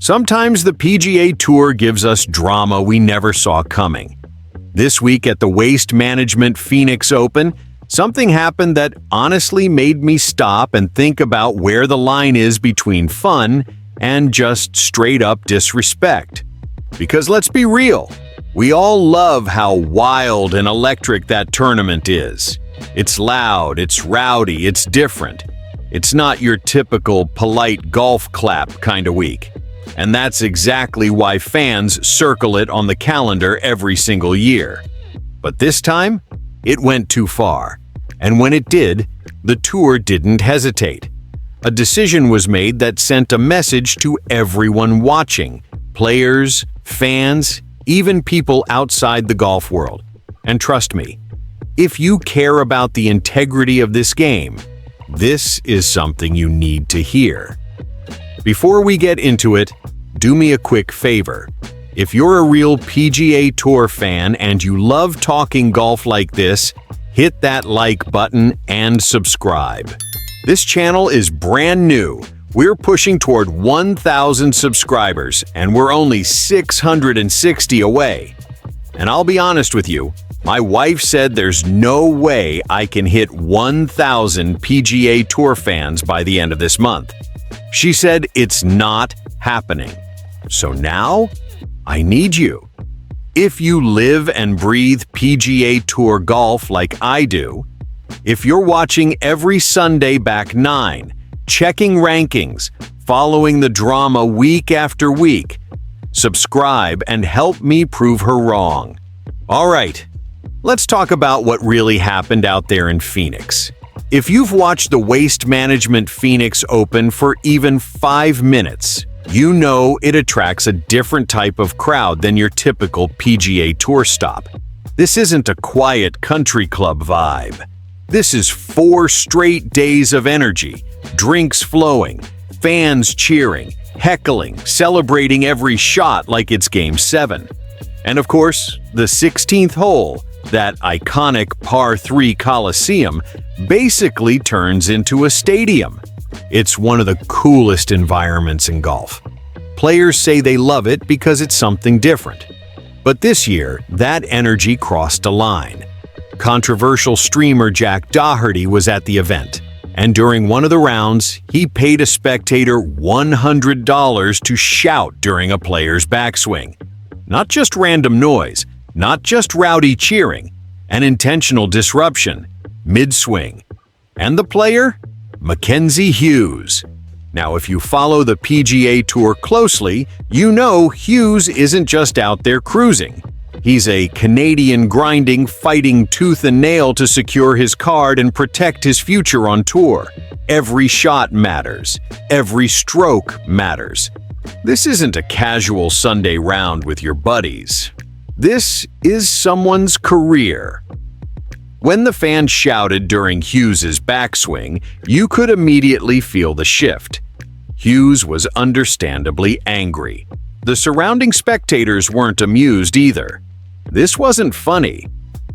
Sometimes the PGA Tour gives us drama we never saw coming. This week at the Waste Management Phoenix Open, something happened that honestly made me stop and think about where the line is between fun and just straight-up disrespect. Because let's be real, we all love how wild and electric that tournament is. It's loud, it's rowdy, it's different. It's not your typical polite golf clap kind of week. And that's exactly why fans circle it on the calendar every single year. But this time, it went too far. And when it did, the tour didn't hesitate. A decision was made that sent a message to everyone watching, players, fans, even people outside the golf world. And trust me, if you care about the integrity of this game, this is something you need to hear. Before we get into it, do me a quick favor. If you're a real PGA Tour fan and you love talking golf like this, hit that like button and subscribe. This channel is brand new. We're pushing toward 1,000 subscribers, and we're only 660 away. And I'll be honest with you, my wife said there's no way I can hit 1,000 PGA Tour fans by the end of this month. She said it's not happening. So now, I need you. If you live and breathe PGA Tour golf like I do, if you're watching every Sunday back 9, checking rankings, following the drama week after week, subscribe and help me prove her wrong. All right, let's talk about what really happened out there in Phoenix. If you've watched the Waste Management Phoenix Open for even 5 minutes, you know it attracts a different type of crowd than your typical PGA Tour stop. This isn't a quiet country club vibe. This is 4 straight days of energy, drinks flowing, fans cheering, heckling, celebrating every shot like it's Game 7. And of course, the 16th hole, that iconic par 3 Coliseum, basically turns into a stadium. It's one of the coolest environments in golf. Players say they love it because it's something different. But this year, that energy crossed a line. Controversial streamer Jack Doherty was at the event, and during one of the rounds, he paid a spectator $100 to shout during a player's backswing. Not just random noise, not just rowdy cheering, an intentional disruption, mid-swing. And the player? Mackenzie Hughes. Now, if you follow the PGA Tour closely, you know Hughes isn't just out there cruising. He's a Canadian grinding, fighting tooth and nail to secure his card and protect his future on tour. Every shot matters. Every stroke matters. This isn't a casual Sunday round with your buddies. This is someone's career. When the fans shouted during Hughes's backswing, you could immediately feel the shift. Hughes was understandably angry. The surrounding spectators weren't amused either. This wasn't funny.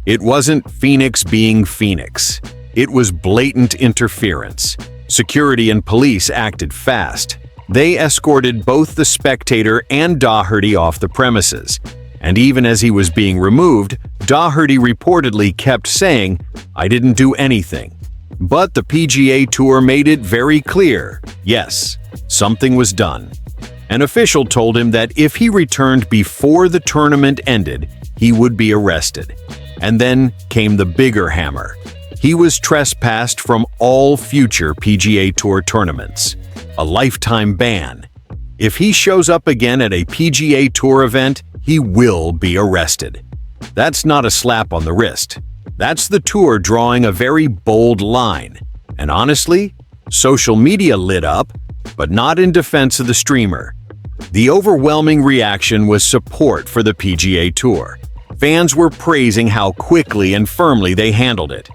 It wasn't Phoenix being Phoenix. It was blatant interference. Security and police acted fast. They escorted both the spectator and Doherty off the premises. And even as he was being removed, Doherty reportedly kept saying, "I didn't do anything." But the PGA Tour made it very clear, yes, something was done. An official told him that if he returned before the tournament ended, he would be arrested. And then came the bigger hammer. He was trespassed from all future PGA Tour tournaments. A lifetime ban. If he shows up again at a PGA Tour event, he will be arrested. That's not a slap on the wrist. That's the tour drawing a very bold line. And honestly, social media lit up, but not in defense of the streamer. The overwhelming reaction was support for the PGA Tour. Fans were praising how quickly and firmly they handled it.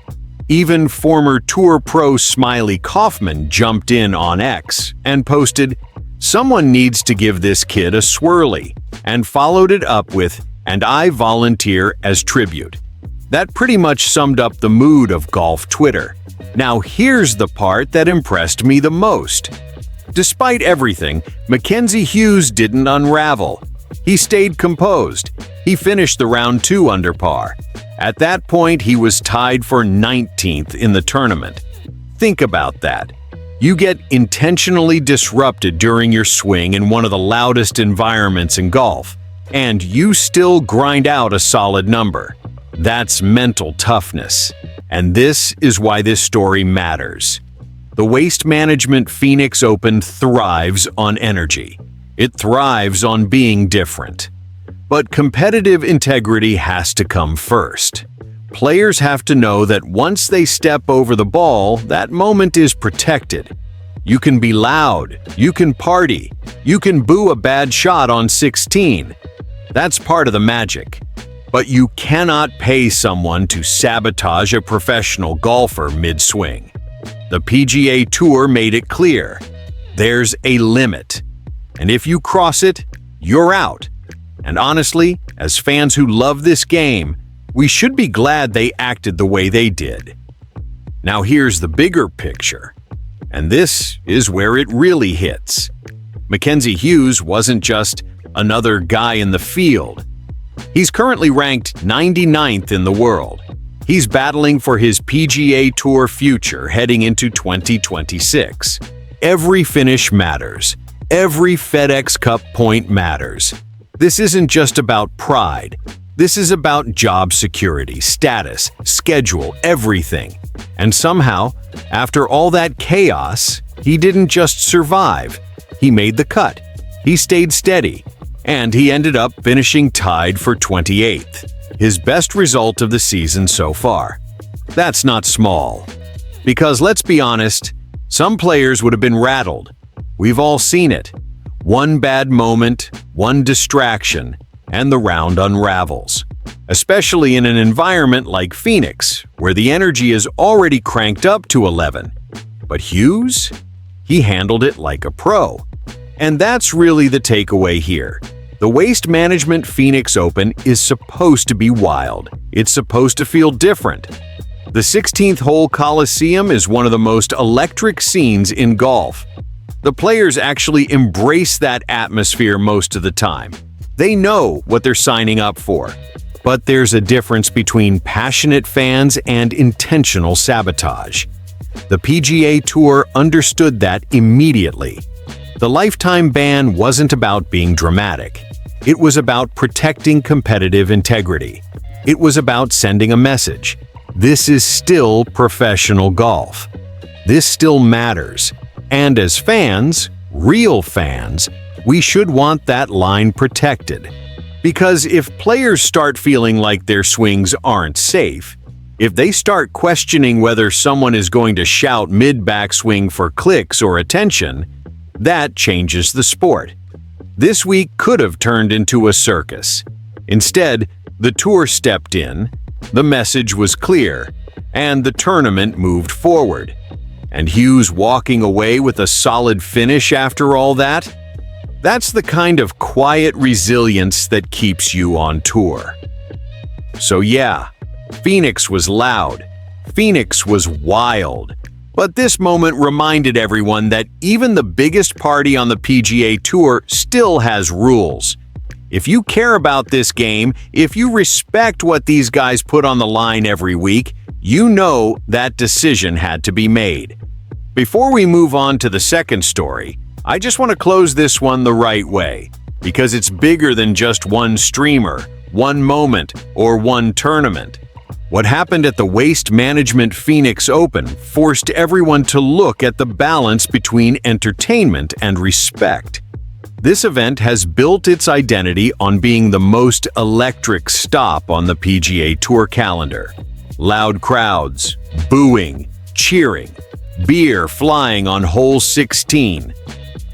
Even former Tour pro Smylie Kaufman jumped in on X and posted, "Someone needs to give this kid a swirly," and followed it up with, "And I volunteer as tribute." That pretty much summed up the mood of golf Twitter. Now here's the part that impressed me the most. Despite everything, Mackenzie Hughes didn't unravel. He stayed composed. He finished the round 2 under par. At that point, he was tied for 19th in the tournament. Think about that. You get intentionally disrupted during your swing in one of the loudest environments in golf, and you still grind out a solid number. That's mental toughness. And this is why this story matters. The Waste Management Phoenix Open thrives on energy. It thrives on being different. But competitive integrity has to come first. Players have to know that once they step over the ball, that moment is protected. You can be loud, you can party, you can boo a bad shot on 16. That's part of the magic. But you cannot pay someone to sabotage a professional golfer mid-swing. The PGA Tour made it clear. There's a limit. And if you cross it, you're out. And honestly, as fans who love this game, we should be glad they acted the way they did. Now here's the bigger picture. And this is where it really hits. Mackenzie Hughes wasn't just another guy in the field. He's currently ranked 99th in the world. He's battling for his PGA Tour future heading into 2026. Every finish matters. Every FedEx Cup point matters. This isn't just about pride. This is about job security, status, schedule, everything. And somehow, after all that chaos, he didn't just survive. He made the cut. He stayed steady. And he ended up finishing tied for 28th, his best result of the season so far. That's not small. Because let's be honest, some players would have been rattled. We've all seen it. One bad moment, one distraction, and the round unravels. Especially in an environment like Phoenix, where the energy is already cranked up to 11. But Hughes? He handled it like a pro. And that's really the takeaway here. The Waste Management Phoenix Open is supposed to be wild. It's supposed to feel different. The 16th hole Coliseum is one of the most electric scenes in golf. The players actually embrace that atmosphere most of the time. They know what they're signing up for. But there's a difference between passionate fans and intentional sabotage. The PGA Tour understood that immediately. The lifetime ban wasn't about being dramatic. It was about protecting competitive integrity. It was about sending a message. This is still professional golf. This still matters. And as fans, real fans, we should want that line protected. Because if players start feeling like their swings aren't safe, if they start questioning whether someone is going to shout mid-backswing for clicks or attention, that changes the sport. This week could have turned into a circus. Instead, the tour stepped in, the message was clear, and the tournament moved forward. And Hughes walking away with a solid finish after all that? That's the kind of quiet resilience that keeps you on tour. So yeah, Phoenix was loud. Phoenix was wild. But this moment reminded everyone that even the biggest party on the PGA Tour still has rules. If you care about this game, if you respect what these guys put on the line every week, you know that decision had to be made. Before we move on to the second story, I just want to close this one the right way, because it's bigger than just one streamer, one moment, or one tournament. What happened at the Waste Management Phoenix Open forced everyone to look at the balance between entertainment and respect. This event has built its identity on being the most electric stop on the PGA Tour calendar. Loud crowds, booing, cheering, beer flying on hole 16.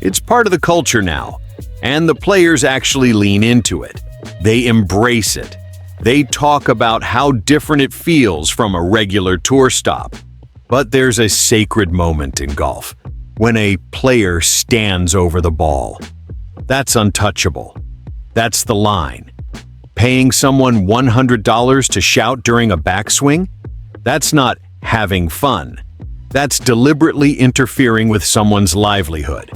It's part of the culture now, and the players actually lean into it. They embrace it. They talk about how different it feels from a regular tour stop. But there's a sacred moment in golf, when a player stands over the ball. That's untouchable. That's the line. Paying someone $100 to shout during a backswing? That's not having fun. That's deliberately interfering with someone's livelihood.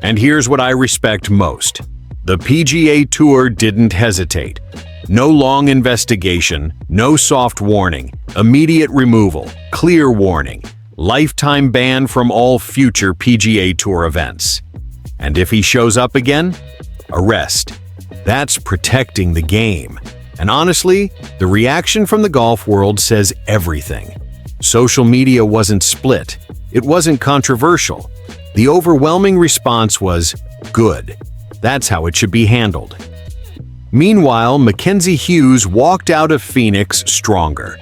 And here's what I respect most. The PGA Tour didn't hesitate. No long investigation, no soft warning, immediate removal, clear warning, lifetime ban from all future PGA Tour events. And if he shows up again, arrest. That's protecting the game. And honestly, the reaction from the golf world says everything. Social media wasn't split. It wasn't controversial. The overwhelming response was, good. That's how it should be handled. Meanwhile, Mackenzie Hughes walked out of Phoenix stronger.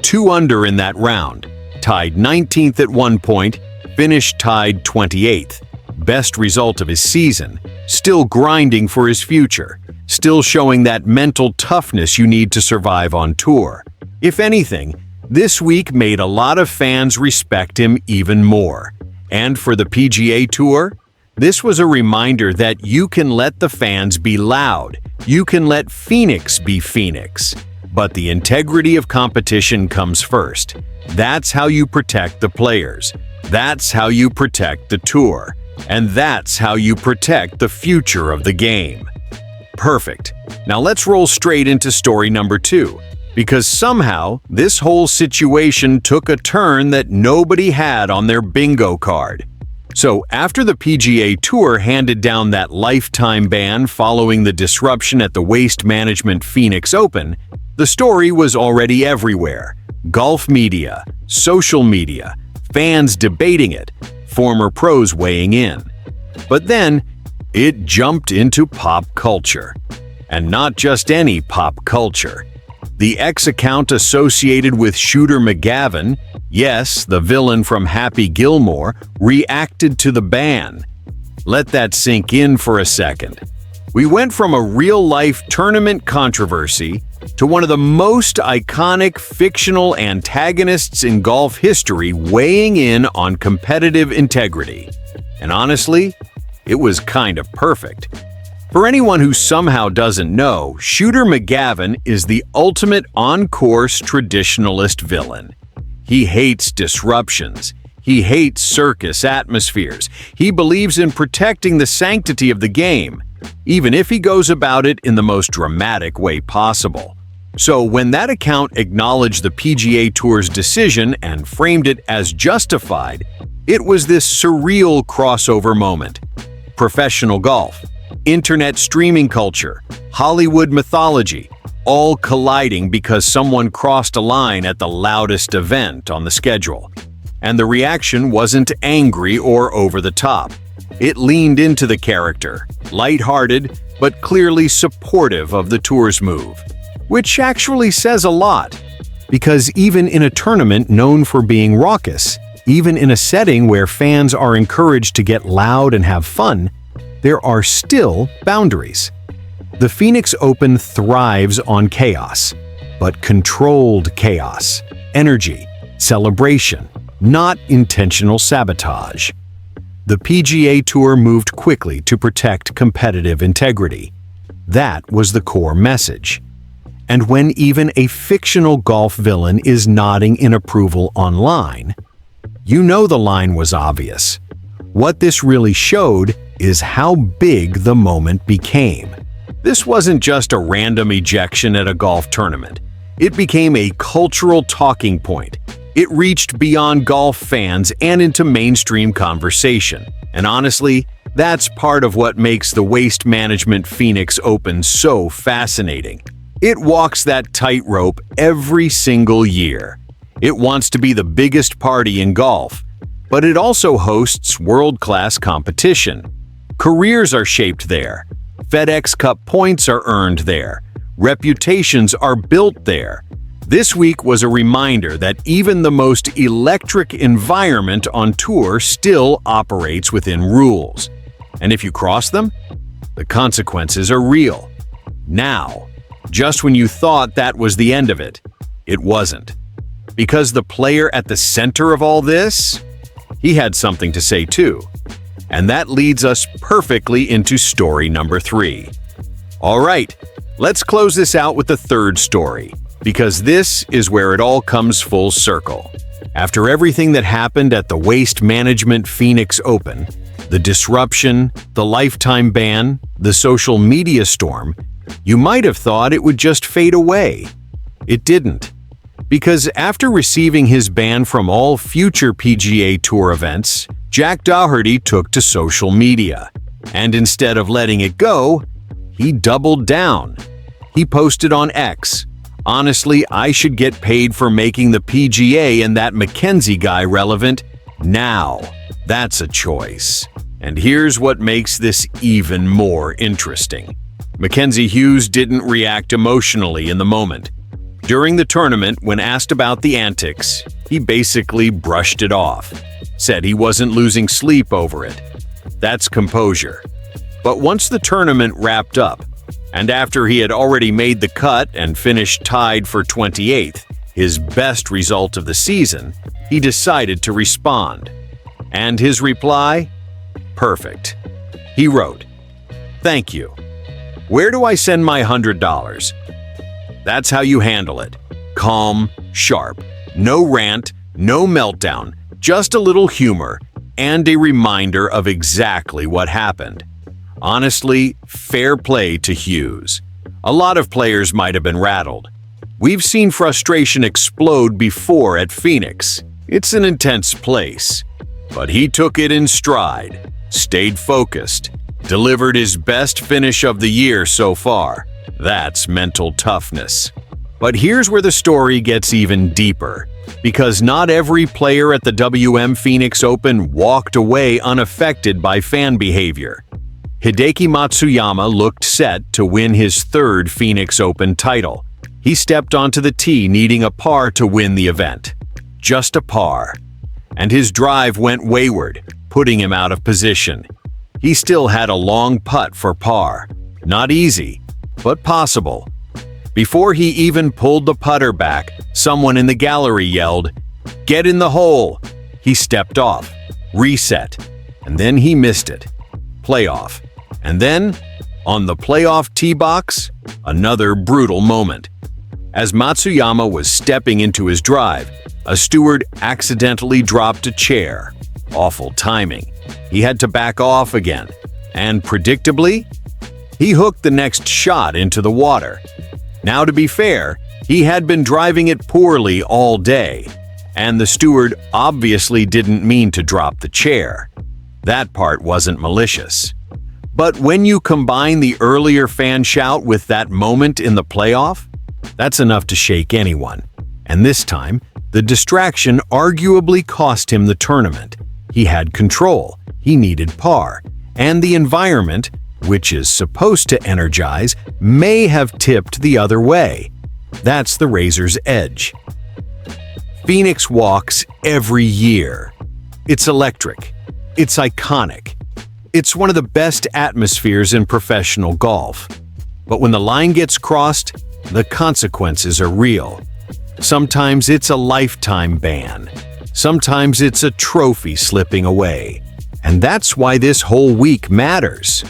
2 under in that round, tied 19th at one point, finished tied 28th. Best result of his season, still grinding for his future, still showing that mental toughness you need to survive on tour. If anything, this week made a lot of fans respect him even more. And for the PGA Tour, this was a reminder that you can let the fans be loud, you can let Phoenix be Phoenix. But the integrity of competition comes first. That's how you protect the players. That's how you protect the tour. And that's how you protect the future of the game. Perfect. Now let's roll straight into story number 2. Because somehow, this whole situation took a turn that nobody had on their bingo card. So, after the PGA Tour handed down that lifetime ban following the disruption at the Waste Management Phoenix Open, the story was already everywhere. Golf media, social media, fans debating it, former pros weighing in. But then, it jumped into pop culture. And not just any pop culture. The X account associated with Shooter McGavin, yes, the villain from Happy Gilmore, reacted to the ban. Let that sink in for a second. We went from a real-life tournament controversy to one of the most iconic fictional antagonists in golf history weighing in on competitive integrity. And honestly, it was kind of perfect. For anyone who somehow doesn't know, Shooter McGavin is the ultimate on-course traditionalist villain. He hates disruptions. He hates circus atmospheres. He believes in protecting the sanctity of the game, even if he goes about it in the most dramatic way possible. So when that account acknowledged the PGA Tour's decision and framed it as justified, it was this surreal crossover moment. Professional golf, internet streaming culture, Hollywood mythology, all colliding because someone crossed a line at the loudest event on the schedule. And the reaction wasn't angry or over the top. It leaned into the character, lighthearted, but clearly supportive of the tour's move. Which actually says a lot, because even in a tournament known for being raucous, even in a setting where fans are encouraged to get loud and have fun, there are still boundaries. The Phoenix Open thrives on chaos, but controlled chaos, energy, celebration, not intentional sabotage. The PGA Tour moved quickly to protect competitive integrity. That was the core message. And when even a fictional golf villain is nodding in approval online, you know the line was obvious. What this really showed is how big the moment became. This wasn't just a random ejection at a golf tournament. It became a cultural talking point. It reached beyond golf fans and into mainstream conversation. And honestly, that's part of what makes the Waste Management Phoenix Open so fascinating. It walks that tightrope every single year. It wants to be the biggest party in golf, but it also hosts world-class competition. Careers are shaped there. FedEx Cup points are earned there. Reputations are built there. This week was a reminder that even the most electric environment on tour still operates within rules. And if you cross them, the consequences are real. Now, just when you thought that was the end of it, it wasn't. Because the player at the center of all this, he had something to say too. And that leads us perfectly into story number 3. All right, let's close this out with the third story, because this is where it all comes full circle. After everything that happened at the Waste Management Phoenix Open, The disruption, the lifetime ban, the social media storm, you might have thought it would just fade away. It didn't. Because after receiving his ban from all future PGA Tour events, Jack Doherty took to social media. And instead of letting it go, he doubled down. He posted on X, "Honestly, I should get paid for making the PGA and that Mackenzie guy relevant. Now, that's a choice." And here's what makes this even more interesting. Mackenzie Hughes didn't react emotionally in the moment. During the tournament, when asked about the antics, he basically brushed it off, said he wasn't losing sleep over it. That's composure. But once the tournament wrapped up, and after he had already made the cut and finished tied for 28th, his best result of the season, he decided to respond. And his reply? Perfect. He wrote, "Thank you. Where do I send my $100? That's how you handle it. Calm, sharp, no rant, no meltdown, just a little humor, and a reminder of exactly what happened." Honestly, fair play to Hughes. A lot of players might have been rattled. We've seen frustration explode before at Phoenix. It's an intense place. But he took it in stride, stayed focused, delivered his best finish of the year so far. That's mental toughness. But here's where the story gets even deeper, because not every player at the WM Phoenix Open walked away unaffected by fan behavior. Hideki Matsuyama looked set to win his third Phoenix Open title. He stepped onto the tee needing a par to win the event. Just a par. And his drive went wayward, putting him out of position. He still had a long putt for par. Not easy, but possible. Before he even pulled the putter back, someone in the gallery yelled, "Get in the hole!" He stepped off, reset, and then he missed it. Playoff. And then, on the playoff tee box, another brutal moment. As Matsuyama was stepping into his drive, a steward accidentally dropped a chair. Awful timing. He had to back off again. And predictably, he hooked the next shot into the water. Now, to be fair, he had been driving it poorly all day, and the steward obviously didn't mean to drop the chair. That part wasn't malicious. But when you combine the earlier fan shout with that moment in the playoff, that's enough to shake anyone. And this time, the distraction arguably cost him the tournament. He had control, he needed par, and the environment, which is supposed to energize, may have tipped the other way. That's the razor's edge. Phoenix walks every year. It's electric. It's iconic. It's one of the best atmospheres in professional golf. But when the line gets crossed, the consequences are real. Sometimes it's a lifetime ban. Sometimes it's a trophy slipping away. And that's why this whole week matters.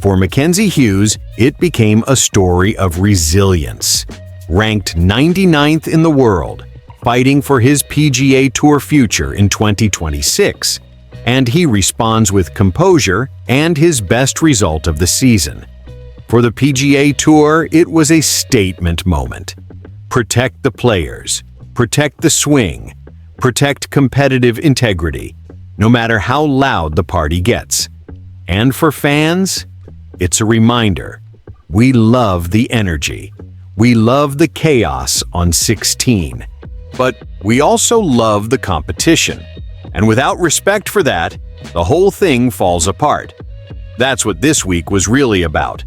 For Mackenzie Hughes, it became a story of resilience. Ranked 99th in the world, fighting for his PGA Tour future in 2026. And he responds with composure and his best result of the season. For the PGA Tour, it was a statement moment. Protect the players, protect the swing, protect competitive integrity, no matter how loud the party gets. And for fans, it's a reminder. We love the energy. We love the chaos on 16. But we also love the competition. And without respect for that, the whole thing falls apart. That's what this week was really about.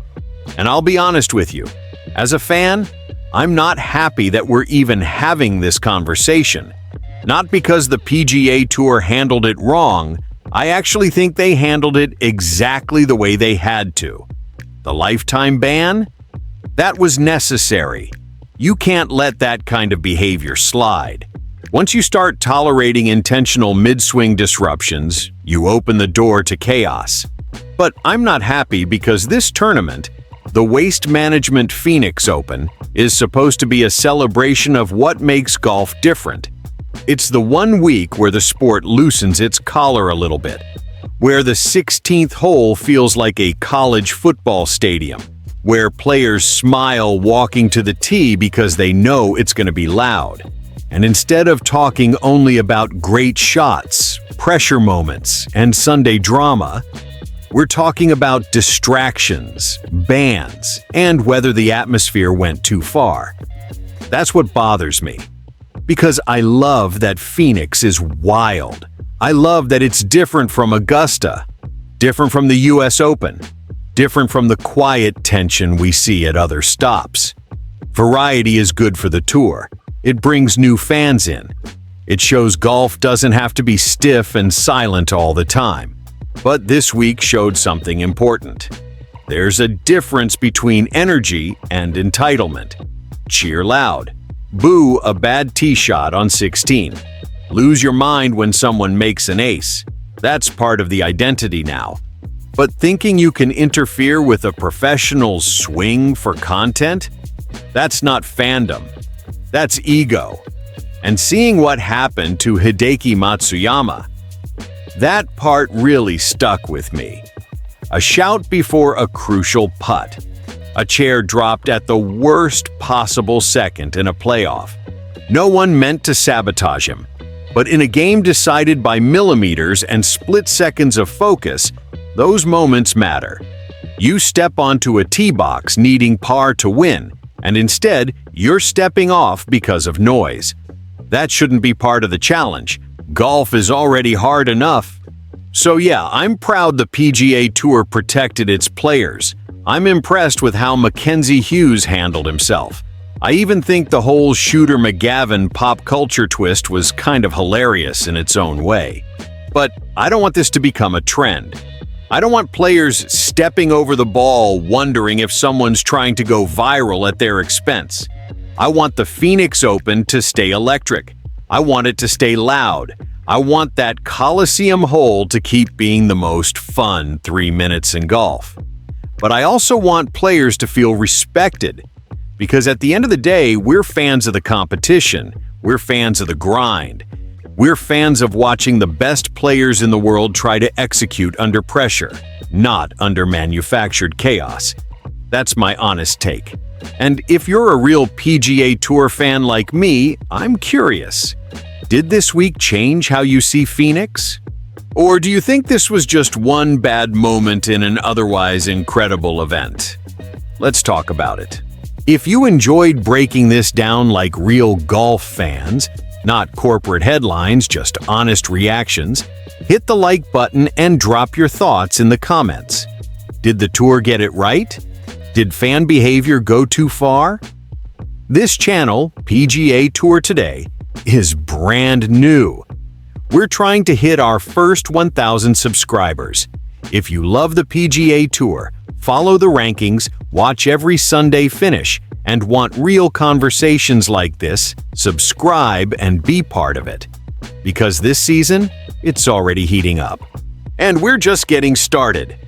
And I'll be honest with you, as a fan, I'm not happy that we're even having this conversation. Not because the PGA Tour handled it wrong, I actually think they handled it exactly the way they had to. The lifetime ban? That was necessary. You can't let that kind of behavior slide. Once you start tolerating intentional mid-swing disruptions, you open the door to chaos. But I'm not happy because this tournament, the Waste Management Phoenix Open, is supposed to be a celebration of what makes golf different. It's the one week where the sport loosens its collar a little bit, where the 16th hole feels like a college football stadium, where players smile walking to the tee because they know it's going to be loud. And instead of talking only about great shots, pressure moments, and Sunday drama, we're talking about distractions, bans, and whether the atmosphere went too far. That's what bothers me. Because I love that Phoenix is wild. I love that it's different from Augusta, different from the US Open, different from the quiet tension we see at other stops. Variety is good for the tour. It brings new fans in. It shows golf doesn't have to be stiff and silent all the time. But this week showed something important. There's a difference between energy and entitlement. Cheer loud. Boo a bad tee shot on 16. Lose your mind when someone makes an ace. That's part of the identity now. But thinking you can interfere with a professional's swing for content? That's not fandom. That's ego. And seeing what happened to Hideki Matsuyama, that part really stuck with me. A shout before a crucial putt. A chair dropped at the worst possible second in a playoff. No one meant to sabotage him. But in a game decided by millimeters and split seconds of focus, those moments matter. You step onto a tee box needing par to win, and instead, you're stepping off because of noise. That shouldn't be part of the challenge. Golf is already hard enough. So yeah, I'm proud the PGA Tour protected its players. I'm impressed with how Mackenzie Hughes handled himself. I even think the whole Shooter McGavin pop culture twist was kind of hilarious in its own way. But I don't want this to become a trend. I don't want players stepping over the ball wondering if someone's trying to go viral at their expense. I want the Phoenix Open to stay electric. I want it to stay loud. I want that Coliseum hole to keep being the most fun 3 minutes in golf. But I also want players to feel respected. Because at the end of the day, we're fans of the competition. We're fans of the grind. We're fans of watching the best players in the world try to execute under pressure, not under manufactured chaos. That's my honest take. And if you're a real PGA Tour fan like me, I'm curious. Did this week change how you see Phoenix? Or do you think this was just one bad moment in an otherwise incredible event? Let's talk about it. If you enjoyed breaking this down like real golf fans, not corporate headlines, just honest reactions, hit the like button and drop your thoughts in the comments. Did the tour get it right? Did fan behavior go too far? This channel, PGA Tour Today, is brand new. We're trying to hit our first 1,000 subscribers. If you love the PGA Tour, follow the rankings, watch every Sunday finish, and want real conversations like this, subscribe and be part of it. Because this season, it's already heating up. And we're just getting started.